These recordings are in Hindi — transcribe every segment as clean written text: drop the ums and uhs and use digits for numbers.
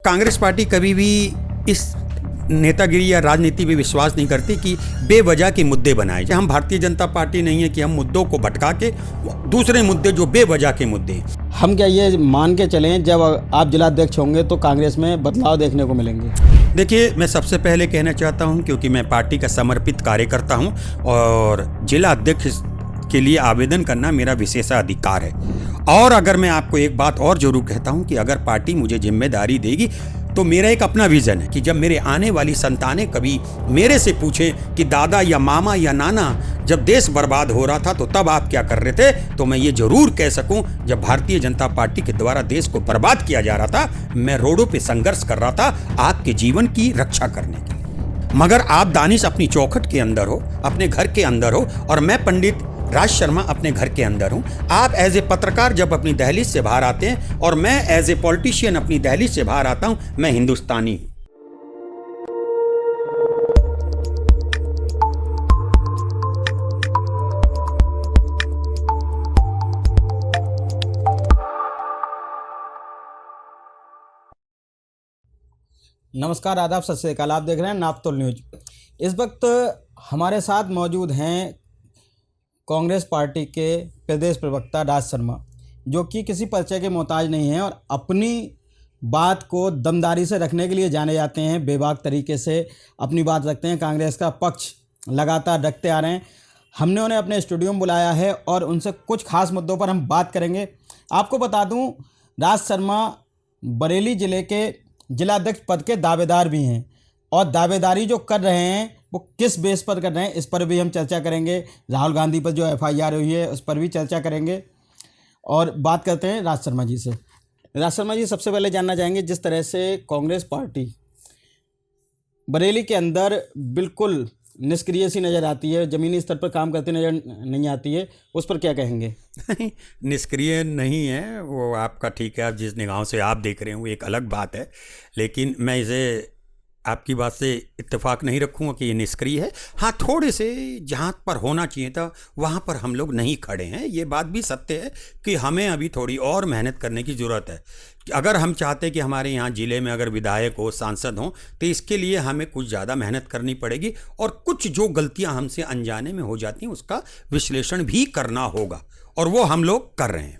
कांग्रेस पार्टी कभी भी इस नेतागिरी या राजनीति में विश्वास नहीं करती कि बेवजह के मुद्दे बनाए जाए। हम भारतीय जनता पार्टी नहीं है कि हम मुद्दों को भटका के दूसरे मुद्दे जो बेवजह के मुद्दे हैं। हम क्या ये मान के चलें जब आप जिलाध्यक्ष होंगे तो कांग्रेस में बदलाव देखने को मिलेंगे? देखिए, मैं सबसे पहले कहना चाहता हूं क्योंकि मैं पार्टी का समर्पित कार्यकर्ता हूं और जिला अध्यक्ष के लिए आवेदन करना मेरा विशेषाधिकार है। और अगर मैं आपको एक बात और जरूर कहता हूं कि अगर पार्टी मुझे जिम्मेदारी देगी तो मेरा एक अपना विजन है कि जब मेरे आने वाली संतानें कभी मेरे से पूछें कि दादा या मामा या नाना जब देश बर्बाद हो रहा था तो तब आप क्या कर रहे थे, तो मैं ये जरूर कह सकूं जब भारतीय जनता पार्टी के द्वारा देश को बर्बाद किया जा रहा था, मैं रोडों पे संघर्ष कर रहा था आपके जीवन की रक्षा करने के लिए। मगर आप दानिश अपनी चौखट के अंदर हो, अपने घर के अंदर हो, और मैं पंडित राज शर्मा अपने घर के अंदर हूं। आप एज ए पत्रकार जब अपनी दहलीज से बाहर आते हैं और मैं एज ए पॉलिटिशियन अपनी दहलीज से बाहर आता हूं, मैं हिंदुस्तानी हूं। नमस्कार, आदाब, सत श्री अकाल। आप देख रहे हैं नापतोल न्यूज। इस वक्त हमारे साथ मौजूद हैं कांग्रेस पार्टी के प्रदेश प्रवक्ता राज शर्मा, जो कि किसी परिचय के मोहताज नहीं हैं और अपनी बात को दमदारी से रखने के लिए जाने जाते हैं। बेबाक तरीके से अपनी बात रखते हैं, कांग्रेस का पक्ष लगातार रखते आ रहे हैं। हमने उन्हें अपने स्टूडियो में बुलाया है और उनसे कुछ खास मुद्दों पर हम बात करेंगे। आपको बता दूं, राज शर्मा बरेली ज़िले के जिलाध्यक्ष पद के दावेदार भी हैं और दावेदारी जो कर रहे हैं वो किस बेस पर कर रहे हैं, इस पर भी हम चर्चा करेंगे। राहुल गांधी पर जो FIR हुई है उस पर भी चर्चा करेंगे और बात करते हैं राज शर्मा जी से। राज शर्मा जी, सबसे पहले जानना चाहेंगे, जिस तरह से कांग्रेस पार्टी बरेली के अंदर बिल्कुल निष्क्रिय सी नज़र आती है, ज़मीनी स्तर पर काम करती नज़र नहीं आती है, उस पर क्या कहेंगे? निष्क्रिय नहीं है वो, आपका ठीक है, आप जिस निगाहों से आप देख रहे हैं वो एक अलग बात है, लेकिन मैं इसे आपकी बात से इत्तेफाक नहीं रखूँगा कि ये निष्क्रिय है। हाँ, थोड़े से जहाँ पर होना चाहिए था वहाँ पर हम लोग नहीं खड़े हैं। ये बात भी सत्य है कि हमें अभी थोड़ी और मेहनत करने की ज़रूरत है। अगर हम चाहते हैं कि हमारे यहाँ ज़िले में अगर विधायक हो, सांसद हों, तो इसके लिए हमें कुछ ज़्यादा मेहनत करनी पड़ेगी और कुछ जो गलतियाँ हमसे अनजाने में हो जाती हैं उसका विश्लेषण भी करना होगा और वो हम लोग कर रहे हैं।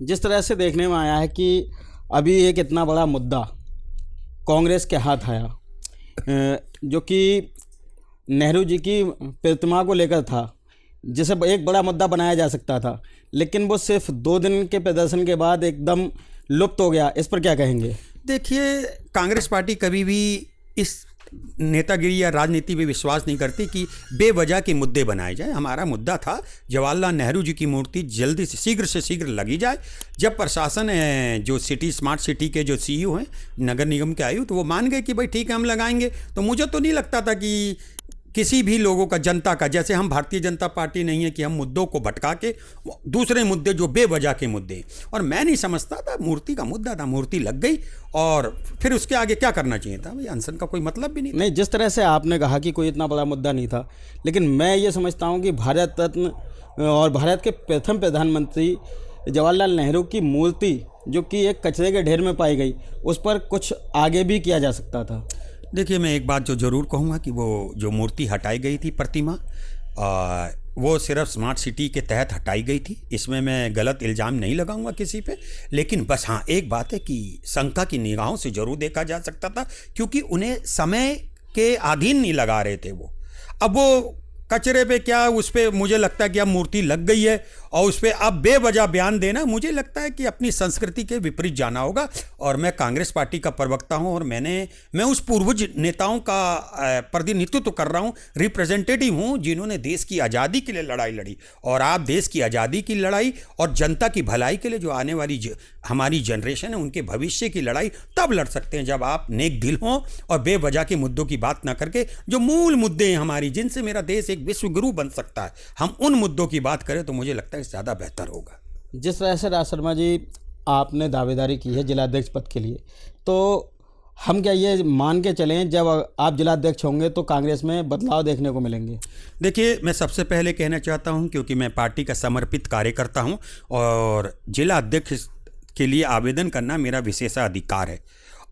जिस तरह से देखने में आया है कि अभी एक इतना बड़ा मुद्दा कांग्रेस के हाथ आया, जो कि नेहरू जी की प्रतिमा को लेकर था, जिसे एक बड़ा मुद्दा बनाया जा सकता था, लेकिन वो सिर्फ 2 दिन के प्रदर्शन के बाद एकदम लुप्त हो गया। इस पर क्या कहेंगे? देखिए, कांग्रेस पार्टी कभी भी इस नेतागिरी या राजनीति में विश्वास नहीं करती कि बेवजह के मुद्दे बनाए जाए। हमारा मुद्दा था जवाहरलाल नेहरू जी की मूर्ति जल्दी से शीघ्र लगी जाए। जब प्रशासन जो स्मार्ट सिटी के जो CEO हैं, नगर निगम के आयुक्त, वो मान गए कि भाई ठीक है हम लगाएंगे, तो मुझे तो नहीं लगता था कि किसी भी लोगों का, जनता का, जैसे हम भारतीय जनता पार्टी नहीं है कि हम मुद्दों को भटका के दूसरे मुद्दे जो बेवजह के मुद्दे, और मैं नहीं समझता था, मूर्ति का मुद्दा था, मूर्ति लग गई और फिर उसके आगे क्या करना चाहिए था? भाई अनशन का कोई मतलब भी नहीं। जिस तरह से आपने कहा कि कोई इतना बड़ा मुद्दा नहीं था, लेकिन मैं ये समझता हूँ कि भारत रत्न और भारत के प्रथम प्रधानमंत्री जवाहरलाल नेहरू की मूर्ति, जो कि एक कचरे के ढेर में पाई गई, उस पर कुछ आगे भी किया जा सकता था। देखिए, मैं एक बात जो ज़रूर कहूँगा कि वो जो मूर्ति हटाई गई थी, प्रतिमा, वो सिर्फ स्मार्ट सिटी के तहत हटाई गई थी। इसमें मैं गलत इल्ज़ाम नहीं लगाऊंगा किसी पे, लेकिन बस हाँ एक बात है कि शंका की निगाहों से ज़रूर देखा जा सकता था, क्योंकि उन्हें समय के अधीन नहीं लगा रहे थे वो। अब वो कचरे पे क्या, उस पर मुझे लगता है कि अब मूर्ति लग गई है और उस पर अब बेवजह बयान देना, मुझे लगता है कि अपनी संस्कृति के विपरीत जाना होगा। और मैं कांग्रेस पार्टी का प्रवक्ता हूं और मैं उस पूर्वज नेताओं का प्रतिनिधित्व कर रहा हूं, रिप्रेजेंटेटिव हूं, जिन्होंने देश की आज़ादी के लिए लड़ाई लड़ी। और आप देश की आज़ादी की लड़ाई और जनता की भलाई के लिए जो आने वाली हमारी जनरेशन है उनके भविष्य की लड़ाई तब लड़ सकते हैं जब आप नेक दिल हों और बेवजह के मुद्दों की बात ना करके जो मूल मुद्दे हैं हमारी, जिनसे मेरा देश एक विश्व गुरु बन सकता है, हम उन मुद्दों की बात करें तो मुझे लगता है ज़्यादा बेहतर होगा। जिस तरह से राज शर्मा जी आपने दावेदारी की है जिलाध्यक्ष पद के लिए, तो हम क्या ये मान के चलें जब आप जिलाध्यक्ष होंगे तो कांग्रेस में बदलाव देखने को मिलेंगे? देखिए, मैं सबसे पहले कहना चाहता हूं क्योंकि मैं पार्टी का समर्पित कार्यकर्ता हूं और जिला अध्यक्ष के लिए आवेदन करना मेरा विशेषाधिकार है।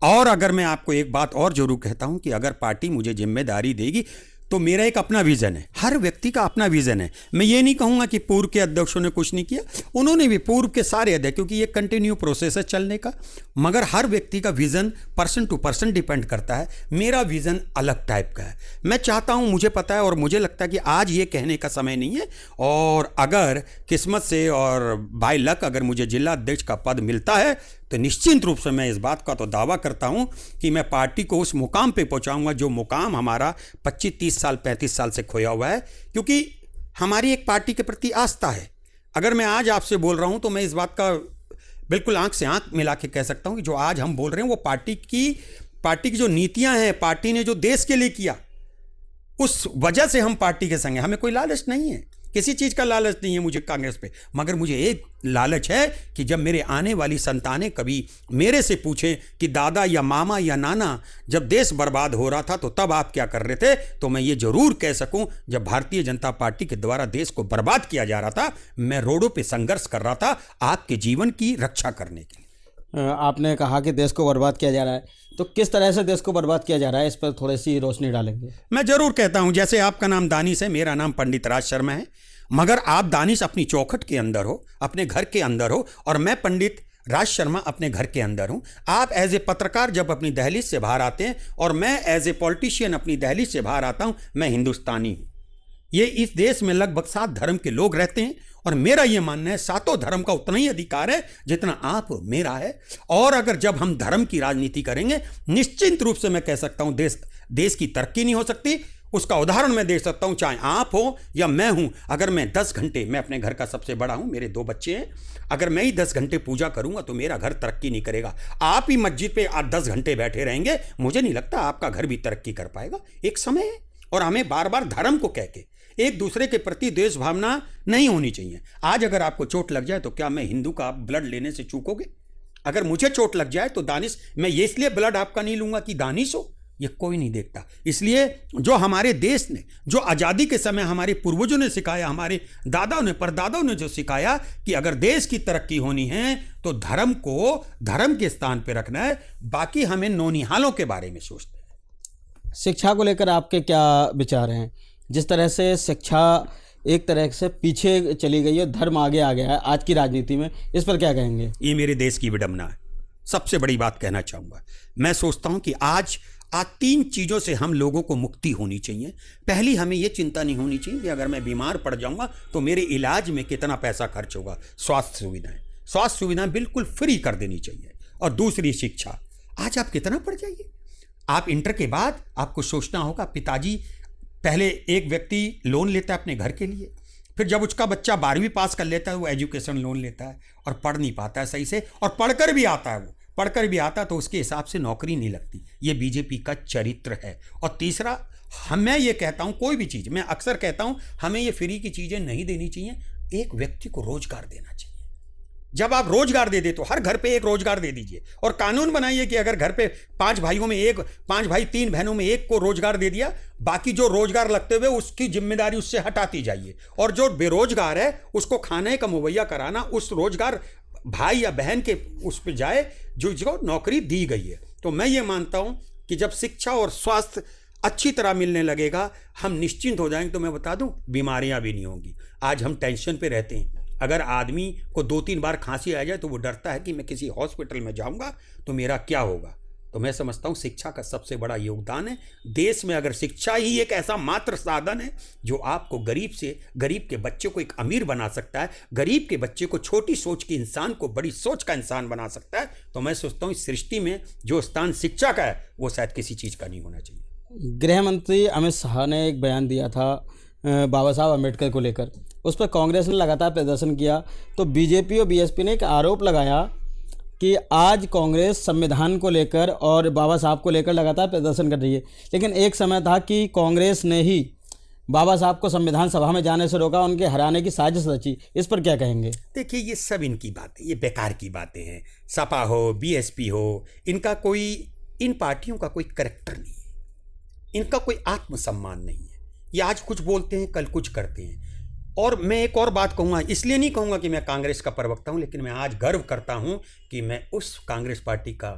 और अगर मैं आपको एक बात और जरूर कहता हूं कि अगर पार्टी मुझे जिम्मेदारी देगी तो मेरा एक अपना विज़न है, हर व्यक्ति का अपना विज़न है। मैं ये नहीं कहूँगा कि पूर्व के अध्यक्षों ने कुछ नहीं किया, उन्होंने भी, पूर्व के सारे अध्यक्ष, क्योंकि ये कंटिन्यू प्रोसेस है चलने का, मगर हर व्यक्ति का vision person to person depend करता है। मेरा विज़न अलग टाइप का है। मैं चाहता हूँ, मुझे पता है और मुझे लगता है कि आज ये कहने का समय नहीं है, और अगर किस्मत से और बाय लक अगर मुझे जिला अध्यक्ष का पद मिलता है तो निश्चित रूप से मैं इस बात का तो दावा करता हूं कि मैं पार्टी को उस मुकाम पे पहुंचाऊंगा जो मुकाम हमारा 25-30 साल 35 साल से खोया हुआ है, क्योंकि हमारी एक पार्टी के प्रति आस्था है। अगर मैं आज आपसे बोल रहा हूं तो मैं इस बात का बिल्कुल आंख से आंख मिला के कह सकता हूं कि जो आज हम बोल रहे हैं वो पार्टी की जो नीतियां हैं, पार्टी ने जो देश के लिए किया, उस वजह से हम पार्टी के संग हैं। हमें कोई लालच नहीं है, किसी चीज़ का लालच नहीं है मुझे कांग्रेस पे, मगर मुझे एक लालच है कि जब मेरे आने वाली संतानें कभी मेरे से पूछें कि दादा या मामा या नाना, जब देश बर्बाद हो रहा था तो तब आप क्या कर रहे थे, तो मैं ये जरूर कह सकूं, जब भारतीय जनता पार्टी के द्वारा देश को बर्बाद किया जा रहा था, मैं रोडों पे संघर्ष कर रहा था आपके जीवन की रक्षा करने के लिए। आपने कहा कि देश को बर्बाद किया जा रहा है, तो किस तरह से देश को बर्बाद किया जा रहा है, इस पर थोड़ी सी रोशनी डालेंगे? मैं जरूर कहता हूं, जैसे आपका नाम दानिश है, मेरा नाम पंडित राज शर्मा है, मगर आप दानिश अपनी चौखट के अंदर हो, अपने घर के अंदर हो, और मैं पंडित राज शर्मा अपने घर के अंदर हूं। आप एज ए पत्रकार जब अपनी दहलीज से बाहर आते हैं और मैं एज ए पॉलिटिशियन अपनी दहलीज से बाहर आता हूं, मैं हिंदुस्तानी हूं। ये इस देश में लगभग 7 धर्म के लोग रहते हैं और मेरा ये मानना है 7 धर्म का उतना ही अधिकार है जितना आप मेरा है। और अगर जब हम धर्म की राजनीति करेंगे, निश्चित रूप से मैं कह सकता हूं देश की तरक्की नहीं हो सकती। उसका उदाहरण मैं दे सकता हूं, चाहे आप हो या मैं हूं। अगर मैं 10 घंटे, मैं अपने घर का सबसे बड़ा हूं, मेरे 2 बच्चे हैं, अगर मैं ही 10 घंटे पूजा करूंगा तो मेरा घर तरक्की नहीं करेगा। आप ही मस्जिद पे 10 घंटे बैठे रहेंगे, मुझे नहीं लगता आपका घर भी तरक्की कर पाएगा। एक समय है, और हमें बार बार धर्म को कह के एक दूसरे के प्रति देश भावना नहीं होनी चाहिए। आज अगर आपको चोट लग जाए तो क्या मैं हिंदू का आप ब्लड लेने से चूकोगे? अगर मुझे चोट लग जाए तो दानिश, मैं ये इसलिए ब्लड आपका नहीं लूंगा कि दानिश हो, ये कोई नहीं देखता। इसलिए जो हमारे देश ने, जो आज़ादी के समय हमारे पूर्वजों ने सिखाया, हमारे दादाओं ने, परदादाओं ने जो सिखाया कि अगर देश की तरक्की होनी है तो धर्म को धर्म के स्थान पर रखना है, बाकी हमें नौनिहालों के बारे में सोचते हैं। शिक्षा को लेकर आपके क्या विचार हैं? जिस तरह से शिक्षा एक तरह से पीछे चली गई है, धर्म आगे आ गया है आज की राजनीति में, इस पर क्या कहेंगे? ये मेरे देश की विडंबना है। सबसे बड़ी बात कहना चाहूँगा, मैं सोचता हूँ कि आज 3 चीज़ों से हम लोगों को मुक्ति होनी चाहिए। पहली, हमें ये चिंता नहीं होनी चाहिए कि अगर मैं बीमार पड़ जाऊँगा तो मेरे इलाज में कितना पैसा खर्च होगा। स्वास्थ्य सुविधाएं बिल्कुल फ्री कर देनी चाहिए। और दूसरी, शिक्षा। आज आप कितना पढ़ जाइए, आप इंटर के बाद आपको सोचना होगा, पिताजी, पहले एक व्यक्ति लोन लेता है अपने घर के लिए, फिर जब उसका बच्चा 12वीं पास कर लेता है वो एजुकेशन लोन लेता है और पढ़ नहीं पाता है सही से, और पढ़कर भी आता है, वो पढ़कर भी आता तो उसके हिसाब से नौकरी नहीं लगती। ये बीजेपी का चरित्र है। और तीसरा, मैं ये कहता हूँ, कोई भी चीज़, मैं अक्सर कहता हूँ, हमें ये फ्री की चीज़ें नहीं देनी चाहिए, एक व्यक्ति को रोजगार देना चाहिए। जब आप रोजगार दे दे तो हर घर पे एक रोजगार दे दीजिए, और कानून बनाइए कि अगर घर पे 5 भाइयों में 5 भाई 3 बहनों में एक को रोजगार दे दिया, बाकी जो रोजगार लगते हुए उसकी जिम्मेदारी उससे हटाती जाइए, और जो बेरोजगार है उसको खाने का मुहैया कराना, उस रोजगार भाई या बहन के उस पर जाए जो नौकरी दी गई है। तो मैं ये मानता हूँ कि जब शिक्षा और स्वास्थ्य अच्छी तरह मिलने लगेगा, हम निश्चिंत हो जाएंगे। तो मैं बता दूं, बीमारियां भी नहीं होंगी। आज हम टेंशन पे रहते हैं, अगर आदमी को 2-3 बार खांसी आ जाए तो वो डरता है कि मैं किसी हॉस्पिटल में जाऊंगा तो मेरा क्या होगा। तो मैं समझता हूँ शिक्षा का सबसे बड़ा योगदान है देश में। अगर शिक्षा ही एक ऐसा मात्र साधन है जो आपको गरीब के बच्चे को एक अमीर बना सकता है, गरीब के बच्चे को छोटी सोच के इंसान को बड़ी सोच का इंसान बना सकता है, तो मैं सोचता हूँ इस सृष्टि में जो स्थान शिक्षा का है वो शायद किसी चीज़ का नहीं होना चाहिए। गृह मंत्री अमित शाह ने एक बयान दिया था बाबा साहब अम्बेडकर को लेकर, उस पर कांग्रेस ने लगातार प्रदर्शन किया। तो बीजेपी और बीएसपी ने एक आरोप लगाया कि आज कांग्रेस संविधान को लेकर और बाबा साहब को लेकर लगातार प्रदर्शन कर रही है, लेकिन एक समय था कि कांग्रेस ने ही बाबा साहब को संविधान सभा में जाने से रोका, उनके हराने की साजिश रची। इस पर क्या कहेंगे? देखिए, ये सब इनकी बातें, ये बेकार की बातें हैं। सपा हो, बीएसपी हो, इनका कोई, इन पार्टियों का कोई करैक्टर नहीं है, इनका कोई आत्मसम्मान नहीं है। ये आज कुछ बोलते हैं, कल कुछ करते हैं। और मैं एक और बात कहूँगा, इसलिए नहीं कहूँगा कि मैं कांग्रेस का प्रवक्ता हूँ, लेकिन मैं आज गर्व करता हूँ कि मैं उस कांग्रेस पार्टी का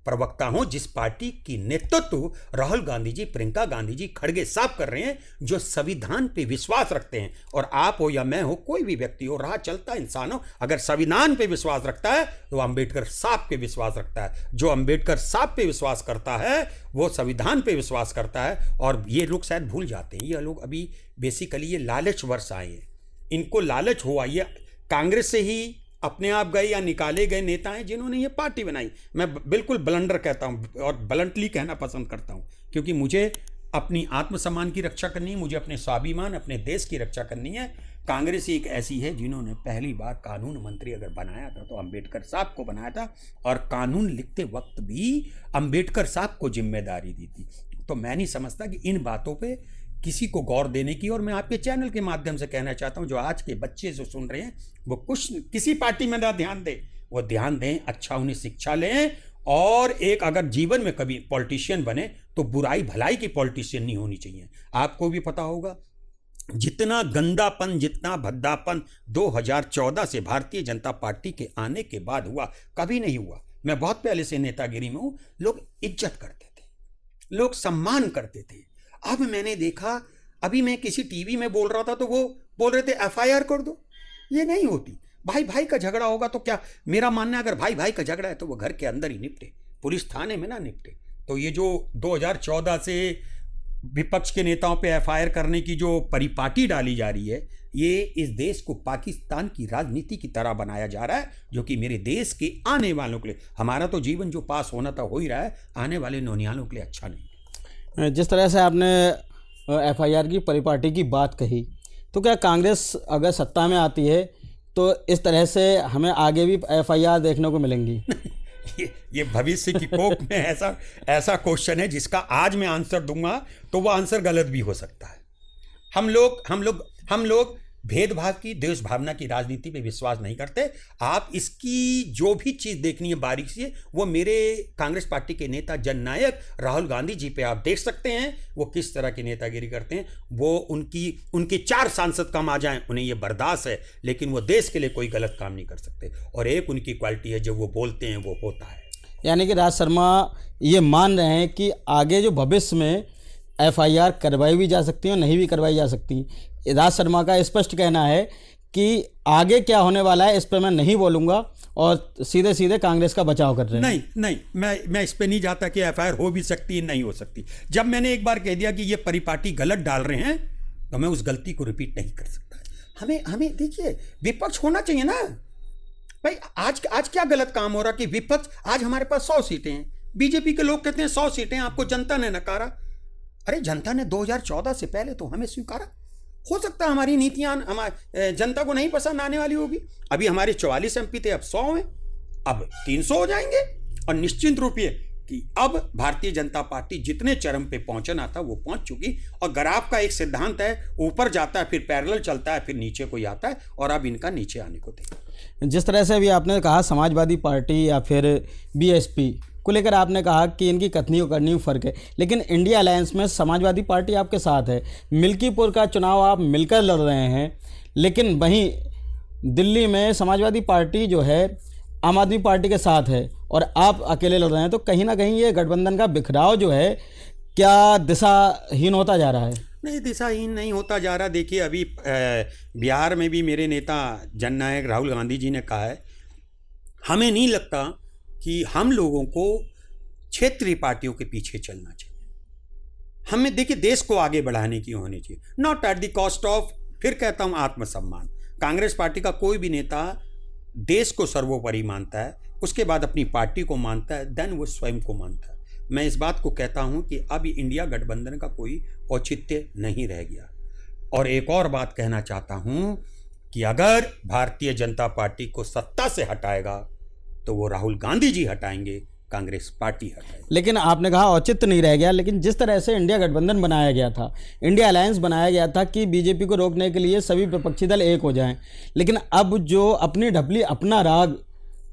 प्रवक्ता हूं जिस पार्टी की नेतृत्व राहुल गांधी जी, प्रियंका गांधी जी, खड़गे साहब कर रहे हैं, जो संविधान पे विश्वास रखते हैं। और आप हो या मैं हो, कोई भी व्यक्ति हो, राह चलता इंसान हो, अगर संविधान पे विश्वास रखता है तो अंबेडकर साहब पे विश्वास रखता है। जो अंबेडकर साहब पे विश्वास करता है वो संविधान पे विश्वास करता है। और ये लोग शायद भूल जाते हैं, ये लोग अभी बेसिकली ये लालच वर्ष आए हैं, इनको लालच हुआ। ये कांग्रेस से ही अपने आप गए या निकाले गए नेता हैं जिन्होंने ये पार्टी बनाई। मैं बिल्कुल ब्लंडर कहता हूँ और ब्लंटली कहना पसंद करता हूँ, क्योंकि मुझे अपनी आत्मसम्मान की रक्षा करनी है, मुझे अपने स्वाभिमान, अपने देश की रक्षा करनी है। कांग्रेस एक ऐसी है जिन्होंने पहली बार कानून मंत्री अगर बनाया था तो अंबेडकर साहब को बनाया था, और कानून लिखते वक्त भी अंबेडकर साहब को जिम्मेदारी दी थी। तो मैं नहीं समझता कि इन बातों पे किसी को गौर देने की। और मैं आपके चैनल के माध्यम से कहना चाहता हूं, जो आज के बच्चे जो सुन रहे हैं वो किसी पार्टी में ना ध्यान दें, वो ध्यान दें, अच्छा उन्हें शिक्षा लें। और एक अगर जीवन में कभी पॉलिटिशियन बने तो बुराई भलाई की पॉलिटिशियन नहीं होनी चाहिए। आपको भी पता होगा जितना गंदापन, जितना भद्दापन 2014 से भारतीय जनता पार्टी के आने के बाद हुआ, कभी नहीं हुआ। मैं बहुत पहले से नेतागिरी में हूं, लोग इज्जत करते थे, लोग सम्मान करते थे। अब मैंने देखा, अभी मैं किसी टीवी में बोल रहा था तो वो बोल रहे थे एफआईआर कर दो। ये नहीं होती। भाई भाई का झगड़ा होगा तो क्या, मेरा मानना है अगर भाई भाई का झगड़ा है तो वो घर के अंदर ही निपटे, पुलिस थाने में ना निपटे। तो ये जो 2014 से विपक्ष के नेताओं पे एफआईआर करने की जो परिपाटी डाली जा रही है, ये इस देश को पाकिस्तान की राजनीति की तरह बनाया जा रहा है, जो कि मेरे देश के आने वालों के लिए, हमारा तो जीवन जो पास होना था हो ही रहा है, आने वाले नौनियालों के लिए अच्छा नहीं। जिस तरह से आपने एफआईआर की परिपाटी की बात कही, तो क्या कांग्रेस अगर सत्ता में आती है तो इस तरह से हमें आगे भी एफआईआर देखने को मिलेंगी? ये भविष्य की कोख में ऐसा क्वेश्चन है जिसका आज मैं आंसर दूंगा तो वो आंसर गलत भी हो सकता है। हम लोग भेदभाव की, देश भावना की राजनीति पे विश्वास नहीं करते। आप इसकी जो भी चीज़ देखनी है बारीक से, वो मेरे कांग्रेस पार्टी के नेता जननायक राहुल गांधी जी पे आप देख सकते हैं, वो किस तरह की नेतागिरी करते हैं। वो उनके 4 सांसद कम आ जाएं उन्हें ये बर्दाश्त है, लेकिन वो देश के लिए कोई गलत काम नहीं कर सकते। और एक उनकी क्वालिटी है, जब वो बोलते हैं वो होता है। यानी कि राज शर्मा ये मान रहे हैं कि आगे जो भविष्य में एफआईआर करवाई भी जा सकती है और नहीं भी करवाई जा सकती। राज शर्मा का स्पष्ट कहना है कि आगे क्या होने वाला है इस पर मैं नहीं बोलूँगा, और सीधे सीधे कांग्रेस का बचाव कर रहे हैं। नहीं, मैं इस पे नहीं जाता कि एफआईआर हो भी सकती है, नहीं हो सकती। जब मैंने एक बार कह दिया कि ये परिपाटी गलत डाल रहे हैं तो मैं उस गलती को रिपीट नहीं कर सकता। हमें देखिए, विपक्ष होना चाहिए ना भाई। आज क्या गलत काम हो रहा कि विपक्ष, आज हमारे पास 100 सीटें हैं, बीजेपी के लोग कहते हैं 100 सीटें आपको जनता ने नकारा। अरे जनता ने 2014 से पहले तो हमें स्वीकारा। हो सकता है हमारी नीतियां हमारे जनता को नहीं पसंद आने वाली होगी। अभी हमारे 44 एमपी थे, अब 100 हैं, अब 300 हो जाएंगे। और निश्चिंत रूप कि अब भारतीय जनता पार्टी जितने चरम पे पहुंचना था वो पहुंच चुकी। और ग्राफ का एक सिद्धांत है, ऊपर जाता है फिर पैरेलल चलता है, फिर नीचे कोई आता है, और अब इनका नीचे आने को देखिए। जिस तरह से अभी आपने कहा समाजवादी पार्टी या फिर बीएसपी को लेकर आपने कहा कि इनकी कथनी और करनी में फ़र्क है, लेकिन इंडिया अलायंस में समाजवादी पार्टी आपके साथ है। मिल्कीपुर का चुनाव आप मिलकर लड़ रहे हैं, लेकिन वहीं दिल्ली में समाजवादी पार्टी जो है आम आदमी पार्टी के साथ है और आप अकेले लड़ रहे हैं। तो कहीं ना कहीं ये गठबंधन का बिखराव जो है क्या दिशाहीन होता जा रहा है? नहीं, दिशाहीन नहीं होता जा रहा। देखिए, अभी बिहार में भी मेरे नेता जननायक राहुल गांधी जी ने कहा है, हमें नहीं लगता कि हम लोगों को क्षेत्रीय पार्टियों के पीछे चलना चाहिए। हमें देखिए देश को आगे बढ़ाने की होनी चाहिए, not at the cost of, फिर कहता हूं, आत्मसम्मान। कांग्रेस पार्टी का कोई भी नेता देश को सर्वोपरि मानता है, उसके बाद अपनी पार्टी को मानता है, देन वो स्वयं को मानता है। मैं इस बात को कहता हूं कि अब इंडिया गठबंधन का कोई औचित्य नहीं रह गया। और एक और बात कहना चाहता हूं कि अगर भारतीय जनता पार्टी को सत्ता से हटाएगा तो वो राहुल गांधी जी हटाएंगे, कांग्रेस पार्टी हटाएगी। लेकिन आपने कहा औचित्य नहीं रह गया, लेकिन जिस तरह से इंडिया गठबंधन बनाया गया था, इंडिया अलायंस बनाया गया था कि बीजेपी को रोकने के लिए सभी विपक्षी दल एक हो जाएं, लेकिन अब जो अपनी ढपली अपना राग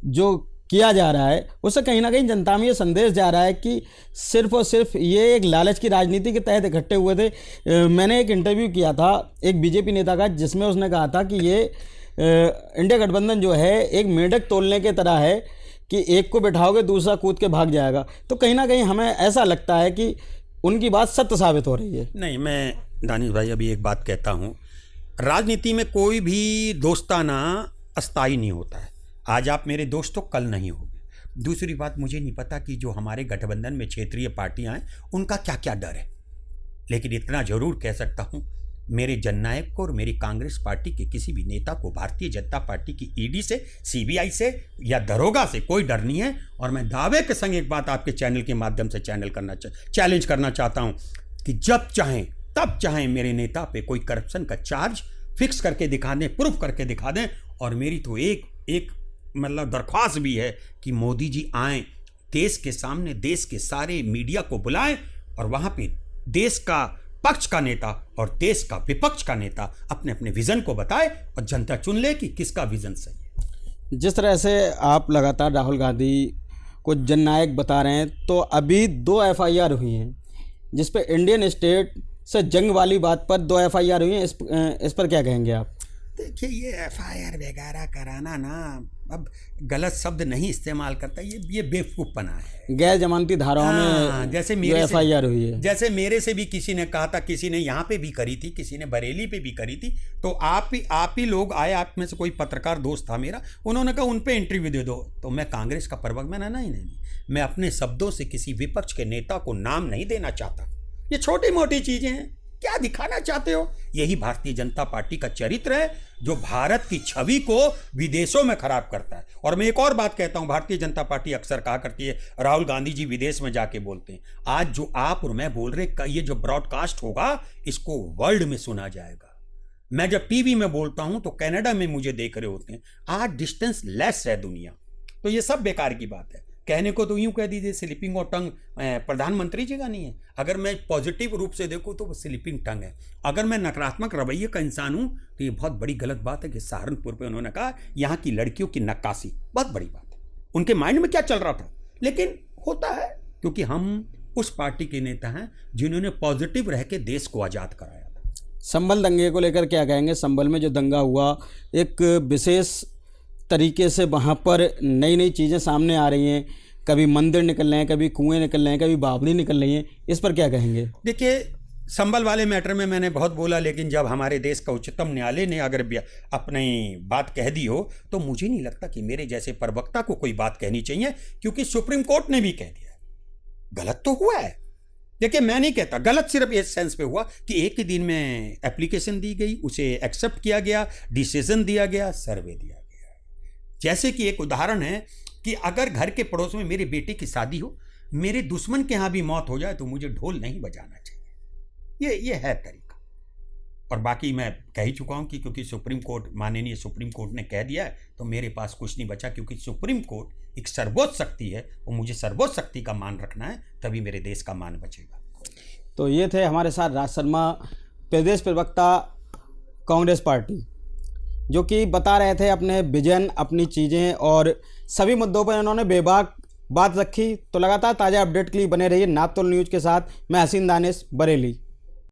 जो किया जा रहा है, उससे कहीं ना कहीं जनता में ये संदेश जा रहा है कि सिर्फ और सिर्फ ये एक लालच की राजनीति के तहत इकट्ठे हुए थे। मैंने एक इंटरव्यू किया था एक बीजेपी नेता का, जिसमें उसने कहा था कि ये इंडिया गठबंधन जो है एक मेंढक तोलने के तरह है कि एक को बिठाओगे दूसरा कूद के भाग जाएगा। तो कहीं ना कहीं हमें ऐसा लगता है कि उनकी बात सत्य साबित हो रही है। नहीं, मैं दानिश भाई अभी एक बात कहता हूँ, राजनीति में कोई भी दोस्ताना अस्थाई नहीं होता है। आज आप मेरे दोस्त तो कल नहीं होंगे। दूसरी बात, मुझे नहीं पता कि जो हमारे गठबंधन में क्षेत्रीय पार्टियां हैं उनका क्या क्या डर है, लेकिन इतना जरूर कह सकता हूं, मेरे जननायक को और मेरी कांग्रेस पार्टी के किसी भी नेता को भारतीय जनता पार्टी की ईडी से, सीबीआई से या दरोगा से कोई डर नहीं है। और मैं दावे के संग एक बात आपके चैनल के माध्यम से चैलेंज करना चाहता हूं कि जब चाहें तब चाहें मेरे नेता पे कोई करप्शन का चार्ज फिक्स करके दिखा दें, प्रूफ करके दिखा दें। और मेरी तो एक मतलब दरख्वास्त भी है कि मोदी जी आएँ, देश के सामने देश के सारे मीडिया को बुलाएं और वहाँ पे देश का पक्ष का नेता और देश का विपक्ष का नेता अपने अपने विजन को बताए और जनता चुन ले कि किसका विजन सही है। जिस तरह से आप लगातार राहुल गांधी को जननायक बता रहे हैं, तो अभी 2 एफआईआर हुई हैं जिस पे इंडियन स्टेट से जंग वाली बात पर 2 एफआईआर हुई हैं। इस पर क्या कहेंगे आप? देखिए, ये एफआईआर वगैरह कराना ना, अब गलत शब्द नहीं इस्तेमाल करता, ये बेवकूफ़पना है। गैर जमानती धाराओं में जैसे जो मेरे एफआईआर हुई है, जैसे मेरे से भी किसी ने कहा था, किसी ने यहाँ पे भी करी थी, किसी ने बरेली पे भी करी थी, तो आप ही लोग आए, आप में से कोई पत्रकार दोस्त था मेरा, उन्होंने कहा उन पे इंटरव्यू दे दो। तो मैं कांग्रेस का प्रवक्ता, मैंने नहीं, मैं अपने शब्दों से किसी विपक्ष के नेता को नाम नहीं देना चाहता। ये छोटी मोटी चीज़ें हैं, क्या दिखाना चाहते हो? यही भारतीय जनता पार्टी का चरित्र है जो भारत की छवि को विदेशों में खराब करता है। और मैं एक और बात कहता हूं, भारतीय जनता पार्टी अक्सर कहा करती है राहुल गांधी जी विदेश में जाके बोलते हैं। आज जो आप और मैं बोल रहे, ये जो ब्रॉडकास्ट होगा इसको वर्ल्ड में सुना जाएगा। मैं जब टीवी में बोलता हूं तो कनाडा में मुझे देख रहे होते हैं। आज डिस्टेंस लेस है दुनिया, तो ये सब बेकार की बात है। कहने को तो यूं कह दीजिए स्लिपिंग ऑफ टंग प्रधानमंत्री जी का नहीं है। अगर मैं पॉजिटिव रूप से देखूं तो वो स्लिपिंग टंग है। अगर मैं नकारात्मक रवैये का इंसान हूं तो ये बहुत बड़ी गलत बात है कि सहारनपुर पे उन्होंने कहा यहाँ की लड़कियों की नक्काशी, बहुत बड़ी बात है। उनके माइंड में क्या चल रहा था, लेकिन होता है क्योंकि हम उस पार्टी के नेता हैं जिन्होंने पॉजिटिव रह के देश को आज़ाद कराया था। संभल दंगे को लेकर क्या कहेंगे? संभल में जो दंगा हुआ, एक विशेष तरीके से वहाँ पर नई नई चीज़ें सामने आ रही हैं, कभी मंदिर निकल रहे हैं, कभी कुएं निकल रहे हैं, कभी बावली निकल रही हैं, इस पर क्या कहेंगे? देखिए, संभल वाले मैटर में मैंने बहुत बोला, लेकिन जब हमारे देश का उच्चतम न्यायालय ने अगर अपनी बात कह दी हो तो मुझे नहीं लगता कि मेरे जैसे प्रवक्ता को कोई बात कहनी चाहिए, क्योंकि सुप्रीम कोर्ट ने भी कह दिया है। गलत तो हुआ है, देखिए मैं नहीं कहता गलत, सिर्फ इस सेंस पे हुआ कि एक ही दिन में एप्लीकेशन दी गई, उसे एक्सेप्ट किया गया, डिसीजन दिया गया, सर्वे दिया गया। जैसे कि एक उदाहरण है कि अगर घर के पड़ोस में मेरे बेटे की शादी हो, मेरे दुश्मन के यहाँ भी मौत हो जाए तो मुझे ढोल नहीं बजाना चाहिए। ये है तरीका। और बाकी मैं कह ही चुका हूँ कि क्योंकि सुप्रीम कोर्ट, माननीय सुप्रीम कोर्ट ने कह दिया है तो मेरे पास कुछ नहीं बचा, क्योंकि सुप्रीम कोर्ट एक सर्वोच्च शक्ति है और मुझे सर्वोच्च शक्ति का मान रखना है, तभी मेरे देश का मान बचेगा। तो ये थे हमारे साथ राज शर्मा, प्रदेश प्रवक्ता कांग्रेस पार्टी, जो कि बता रहे थे अपने विजन, अपनी चीज़ें, और सभी मुद्दों पर उन्होंने बेबाक बात रखी। तो लगातार ताज़ा अपडेट के लिए बने रहिए नापतोल न्यूज़ के साथ। मैं हसीन दानिश, बरेली।